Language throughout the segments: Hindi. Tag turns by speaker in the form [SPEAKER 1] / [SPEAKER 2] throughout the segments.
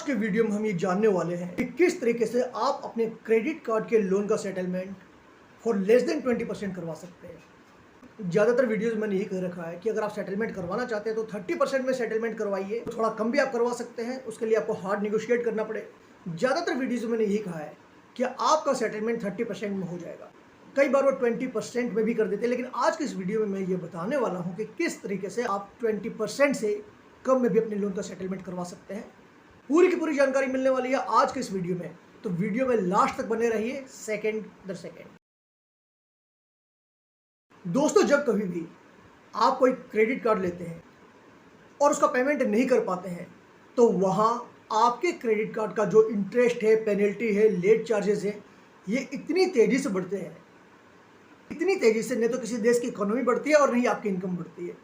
[SPEAKER 1] आज के वीडियो में हम ये जानने वाले हैं कि किस तरीके से आप अपने क्रेडिट कार्ड के लोन का सेटलमेंट फॉर लेस देन 20% करवा सकते हैं। ज़्यादातर वीडियोस में मैंने यही कह रखा है कि अगर आप सेटलमेंट करवाना चाहते हैं तो 30% में सेटलमेंट करवाइए, थोड़ा कम भी आप करवा सकते हैं, उसके लिए आपको हार्ड निगोशिएट करना पड़े। ज़्यादातर वीडियोज़ में मैंने यही कहा है कि आपका सेटलमेंट 30% में हो जाएगा, कई बार वो 20% में भी कर देते हैं। लेकिन आज की इस वीडियो में मैं ये बताने वाला हूँ कि किस तरीके से आप 20% से कम में भी अपने लोन का सेटलमेंट करवा सकते हैं। पूरी की पूरी जानकारी मिलने वाली है आज के इस वीडियो में, तो वीडियो में लास्ट तक बने रहिए सेकंड दर सेकंड। दोस्तों, जब कभी भी आप कोई क्रेडिट कार्ड लेते हैं और उसका पेमेंट नहीं कर पाते हैं तो वहां आपके क्रेडिट कार्ड का जो इंटरेस्ट है, पेनल्टी है, लेट चार्जेस है, ये इतनी तेजी से बढ़ते हैं, इतनी तेजी से, नहीं तो किसी देश की इकोनॉमी बढ़ती है और नहीं आपकी इनकम बढ़ती है।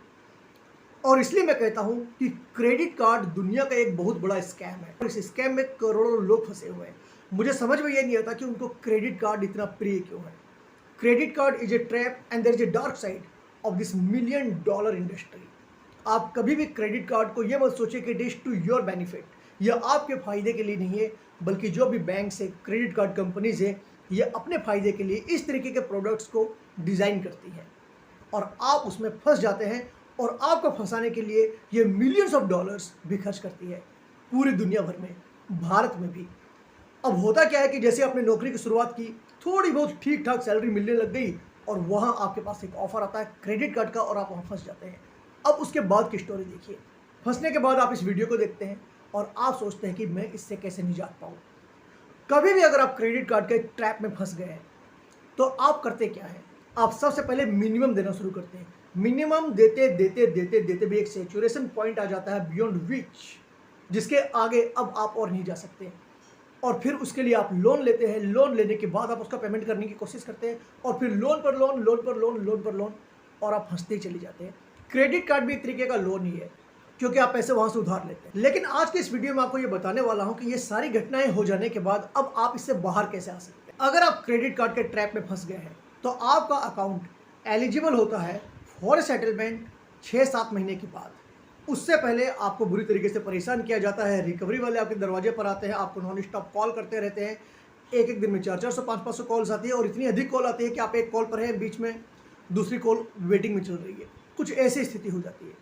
[SPEAKER 1] और इसलिए मैं कहता हूं कि क्रेडिट कार्ड दुनिया का एक बहुत बड़ा स्कैम है और इस स्कैम में करोड़ों लोग फंसे हुए हैं। मुझे समझ में ये नहीं आता कि उनको क्रेडिट कार्ड इतना प्रिय क्यों है। Credit card is a trap and there is a dark side of this $1 million industry. आप कभी भी क्रेडिट कार्ड को ये मत सोचिए कि it is to your benefit, यह आपके फायदे के लिए नहीं है, बल्कि जो भी बैंक से क्रेडिट कार्ड कंपनीज है ये अपने फायदे के लिए इस तरीके के प्रोडक्ट्स को डिज़ाइन करती है और आप उसमें फंस जाते हैं और आपको फंसाने के लिए ये मिलियंस ऑफ डॉलर्स भी खर्च करती है पूरी दुनिया भर में, भारत में भी। अब होता क्या है कि जैसे आपने नौकरी की शुरुआत की, थोड़ी बहुत ठीक ठाक सैलरी मिलने लग गई और वहाँ आपके पास एक ऑफर आता है क्रेडिट कार्ड का और आप वहाँ फंस जाते हैं। अब उसके बाद की स्टोरी देखिए। फंसने के बाद आप इस वीडियो को देखते हैं और आप सोचते हैं कि मैं इससे कैसे निजात पाऊँ। कभी भी अगर आप क्रेडिट कार्ड के ट्रैप में फंस गए हैं तो आप करते क्या है, आप सबसे पहले मिनिमम देना शुरू करते हैं। मिनिमम देते देते देते देते भी एक सैचुरेशन पॉइंट आ जाता है बियॉन्ड विच, जिसके आगे अब आप और नहीं जा सकते। और फिर उसके लिए आप लोन लेते हैं, लोन लेने के बाद आप उसका पेमेंट करने की कोशिश करते हैं और फिर लोन पर लोन, लोन पर लोन, लोन पर लोन, और आप फंसते ही चले जाते हैं। क्रेडिट कार्ड भी एक तरीके का लोन ही है क्योंकि आप पैसे वहां से उधार लेते हैं। लेकिन आज के इस वीडियो में आपको ये बताने वाला हूं कि ये सारी घटनाएं हो जाने के बाद अब आप इससे बाहर कैसे आ सकते हैं। अगर आप क्रेडिट कार्ड के ट्रैप में फंस गए हैं तो आपका अकाउंट एलिजिबल होता है फॉर सेटलमेंट 6-7 महीने के बाद। उससे पहले आपको बुरी तरीके से परेशान किया जाता है, रिकवरी वाले आपके दरवाजे पर आते हैं, आपको नॉन स्टॉप कॉल करते रहते हैं। एक एक दिन में 400-400, 500-500 कॉल्स आती है और इतनी अधिक कॉल आती है कि आप एक कॉल पर हैं, बीच में दूसरी कॉल वेटिंग में चल रही है। कुछ ऐसी स्थिति हो जाती है।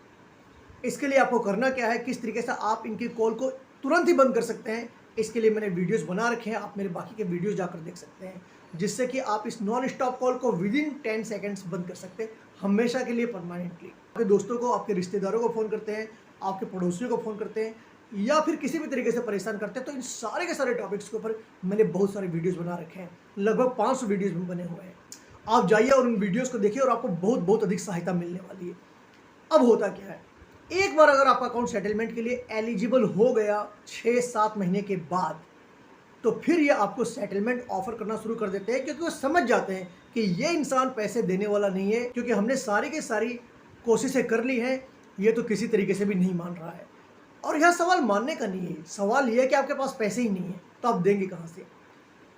[SPEAKER 1] इसके लिए आपको करना क्या है, किस तरीके से आप इनकी कॉल को तुरंत ही बंद कर सकते हैं, इसके लिए मैंने वीडियोस बना रखे हैं। आप मेरे बाकी के वीडियोस जाकर देख सकते हैं, जिससे कि आप इस नॉन स्टॉप कॉल को विदिन 10 सेकेंड्स बंद कर सकते हैं, हमेशा के लिए, परमानेंटली। आपके दोस्तों को, आपके रिश्तेदारों को फ़ोन करते हैं, आपके पड़ोसियों को फ़ोन करते हैं या फिर किसी भी तरीके से परेशान करते हैं, तो इन सारे के सारे टॉपिक्स के ऊपर मैंने बहुत सारे वीडियोज़ बना रखे हैं। लगभग 500 वीडियोज़ में बने हुए हैं। आप जाइए और उन वीडियोज़ को देखिए और आपको बहुत बहुत अधिक सहायता मिलने वाली है। अब होता क्या है, एक बार अगर आपका अकाउंट सेटलमेंट के लिए एलिजिबल हो गया 6-7 महीने के बाद, तो फिर ये आपको सेटलमेंट ऑफर करना शुरू कर देते हैं क्योंकि वो समझ जाते हैं कि ये इंसान पैसे देने वाला नहीं है, क्योंकि हमने सारी की सारी कोशिशें कर ली हैं, ये तो किसी तरीके से भी नहीं मान रहा है। और यह सवाल मानने का नहीं है, सवाल ये है कि आपके पास पैसे ही नहीं है तो आप देंगे कहाँ से।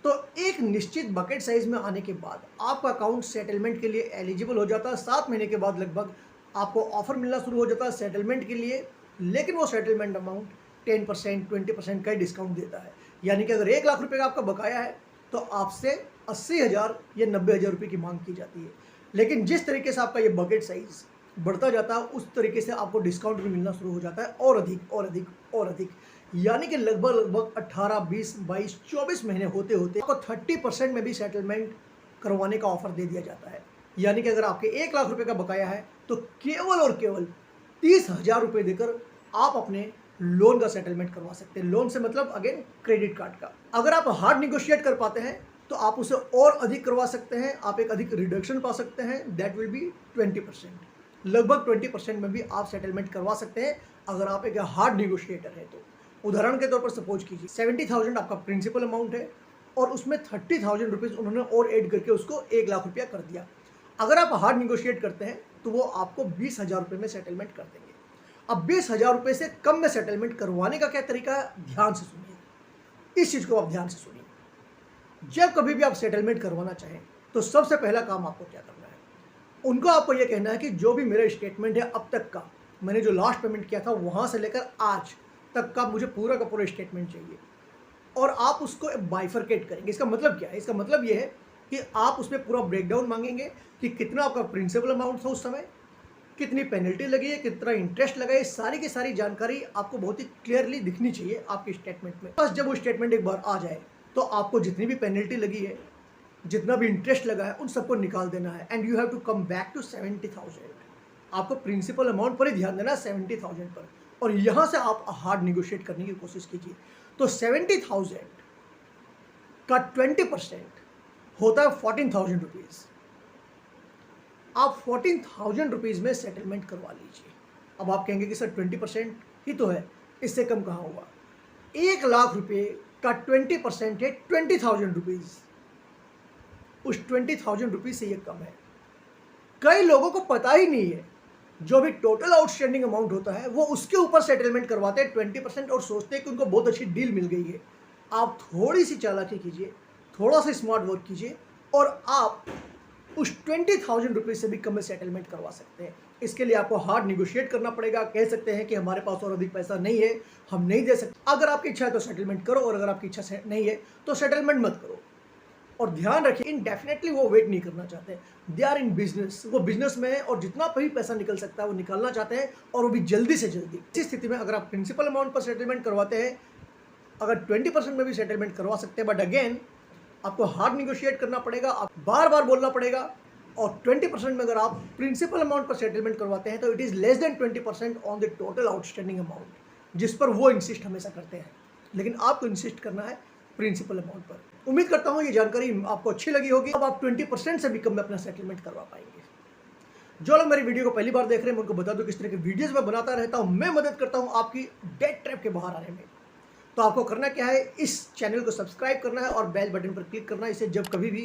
[SPEAKER 1] तो एक निश्चित बकेट साइज में आने के बाद आपका अकाउंट सेटलमेंट के लिए एलिजिबल हो जाता है। 7 महीने के बाद लगभग आपको ऑफर मिलना शुरू हो जाता है सेटलमेंट के लिए, लेकिन वो सेटलमेंट अमाउंट 10%, 20% का ही डिस्काउंट देता है। यानी कि अगर 1 लाख रुपए का आपका बकाया है तो आपसे 80,000 या 90,000 रुपये की मांग की जाती है। लेकिन जिस तरीके से आपका ये बकेट साइज बढ़ता जाता है उस तरीके से आपको डिस्काउंट भी मिलना शुरू हो जाता है, और अधिक और अधिक और अधिक। यानी कि लगभग 18, 20, 22, 24 महीने होते होते आपको 30% में भी सेटलमेंट करवाने का ऑफर दे दिया जाता है। यानी कि अगर आपके 1 लाख रुपए का बकाया है तो केवल और केवल 30,000 रुपये देकर आप अपने लोन का सेटलमेंट करवा सकते हैं। लोन से मतलब अगेन क्रेडिट कार्ड का। अगर आप हार्ड निगोशिएट कर पाते हैं तो आप उसे और अधिक करवा सकते हैं, आप एक अधिक रिडक्शन पा सकते हैं, दैट विल बी 20%। लगभग 20% में भी आप सेटलमेंट करवा सकते हैं अगर आप एक हार्ड निगोशिएटर है तो। उदाहरण के तौर पर सपोज कीजिए 70,000 आपका प्रिंसिपल अमाउंट है और उसमें 30,000 रुपीज़ उन्होंने और ऐड करके उसको 1 लाख रुपया कर दिया। अगर आप हार्ड निगोशिएट करते हैं तो वो आपको 20,000 रुपये में सेटलमेंट कर देंगे। अब 20,000 रुपये से कम में सेटलमेंट करवाने का क्या तरीका है, ध्यान से सुनिए, इस चीज़ को आप ध्यान से सुनिए। जब कभी भी आप सेटलमेंट करवाना चाहें तो सबसे पहला काम आपको क्या करना है, उनको आपको यह कहना है कि जो भी मेरा स्टेटमेंट है अब तक का, मैंने जो लास्ट पेमेंट किया था वहाँ से लेकर आज तक का मुझे पूरा का पूरा स्टेटमेंट चाहिए और आप उसको बाइफरकेट करेंगे। इसका मतलब क्या है? इसका मतलब ये है कि आप उसमें पूरा ब्रेकडाउन मांगेंगे कि कितना आपका प्रिंसिपल अमाउंट था उस समय, कितनी पेनल्टी लगी है, कितना इंटरेस्ट लगा है, सारी की सारी जानकारी आपको बहुत ही क्लियरली दिखनी चाहिए आपके स्टेटमेंट में। बस जब वो स्टेटमेंट एक बार आ जाए तो आपको जितनी भी पेनल्टी लगी है, जितना भी इंटरेस्ट लगा है, उन सबको निकाल देना है and you have to come back to 70,000। आपको प्रिंसिपल अमाउंट पर ही ध्यान देना है, 70,000 पर, और यहाँ से आप हार्ड निगोशिएट करने की कोशिश कीजिए। तो 70,000 का 20% होता है 14,000 रुपीज़। आप 14,000 रुपीज़ में सेटलमेंट करवा लीजिए। अब आप कहेंगे कि सर 20% ही तो है, इससे कम कहाँ हुआ? 1,00,000 रुपये का 20% है 20,000 रुपीज़। उस 20,000 रुपीज़ से ये कम है। कई लोगों को पता ही नहीं है, जो भी टोटल आउटस्टैंडिंग अमाउंट होता है वो उसके ऊपर सेटलमेंट करवाते हैं 20% और सोचते हैं कि उनको बहुत अच्छी डील मिल गई है। आप थोड़ी सी चालाकी कीजिए, थोड़ा सा स्मार्ट वर्क कीजिए और आप उस 20,000 रुपीज़ से भी कम में सेटलमेंट करवा सकते हैं। इसके लिए आपको हार्ड निगोशिएट करना पड़ेगा। कह सकते हैं कि हमारे पास और अधिक पैसा नहीं है, हम नहीं दे सकते। अगर आपकी इच्छा है तो सेटलमेंट करो और अगर आपकी इच्छा नहीं है तो सेटलमेंट मत करो। और ध्यान रखिए, इनडेफिनेटली वो वेट नहीं करना चाहते। दे आर इन बिजनेस, वो बिजनेस में है और जितना भी पैसा निकल सकता है वो निकालना चाहते हैं और वो भी जल्दी से जल्दी। इस स्थिति में अगर आप प्रिंसिपल अमाउंट पर सेटलमेंट करवाते हैं, अगर 20% में भी सेटलमेंट करवा सकते हैं, बट अगेन आपको हार्ड निगोशिएट करना पड़ेगा, आप बार बार बोलना पड़ेगा। और 20% में अगर आप प्रिंसिपल अमाउंट पर सेटलमेंट करवाते हैं तो it is less than 20% on the total outstanding amount, जिस पर वो इंसिस्ट हमेशा करते हैं। लेकिन आपको इंसिस्ट करना है प्रिंसिपल अमाउंट पर। उम्मीद करता हूँ ये जानकारी आपको अच्छी लगी होगी। अब आप 20% से भी कम में अपना सेटलमेंट करवा पाएंगे। जो लोग मेरी वीडियो को पहली बार देख रहे हैं, मैं उनको बता दूं किस तरह की वीडियोस मैं बनाता रहता हूँ। मैं मदद करता हूँ आपकी डेट ट्रैप के बाहर आने में। तो आपको करना क्या है, इस चैनल को सब्सक्राइब करना है और बेल बटन पर क्लिक करना है। इससे जब कभी भी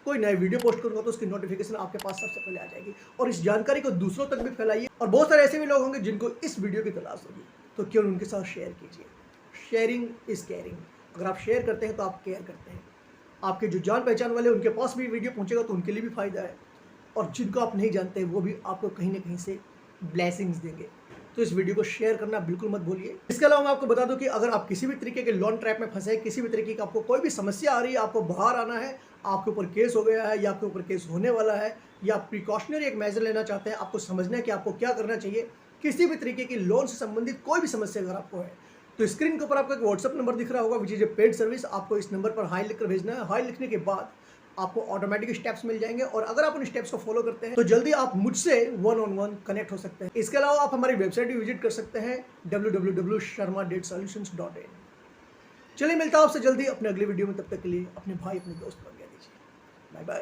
[SPEAKER 1] कोई नई वीडियो पोस्ट करूंगा तो उसकी नोटिफिकेशन आपके पास सबसे पहले आ जाएगी। और इस जानकारी को दूसरों तक भी फैलाइए। और बहुत सारे ऐसे भी लोग होंगे जिनको इस वीडियो की तलाश होगी, तो क्यों उनके साथ शेयर कीजिए। Sharing is caring. अगर आप शेयर करते हैं तो आप केयर करते हैं। आपके जो जान पहचान वाले उनके पास भी वीडियो पहुंचेगा तो उनके लिए भी फ़ायदा है, और जिनको आप नहीं जानते वो भी आपको कहीं ना कहीं से ब्लेसिंग्स देंगे। तो इस वीडियो को शेयर करना बिल्कुल मत भूलिए। इसके अलावा मैं आपको बता दूं कि अगर आप किसी भी तरीके के लोन ट्रैप में फंसे, किसी भी तरीके का आपको कोई भी समस्या आ रही है, आपको बाहर आना है, आपके ऊपर केस हो गया है या आपके ऊपर केस होने वाला है, या आप प्रिकॉशनरी एक मेजर लेना चाहते हैं, आपको समझना है कि आपको क्या करना चाहिए, किसी भी तरीके की लोन से संबंधित कोई भी समस्या अगर आपको है, तो स्क्रीन के ऊपर आपको एक व्हाट्सअप नंबर दिख रहा होगा, which is a paid service. आपको इस नंबर पर हाई लिखकर भेजना है। हाई लिखने के बाद आपको ऑटोमेटिक स्टेप्स मिल जाएंगे और अगर आप उन स्टेप्स को फॉलो करते हैं तो जल्दी आप मुझसे 1-on-1 कनेक्ट हो सकते हैं। इसके अलावा आप हमारी वेबसाइट भी विजिट कर सकते हैं www.sharmadebtsolutions.in। चलिए मिलता हूं आपसे जल्दी अपने अगली वीडियो में। तब तक के लिए अपने भाई अपने दोस्त बन गया दीजिए। Bye bye.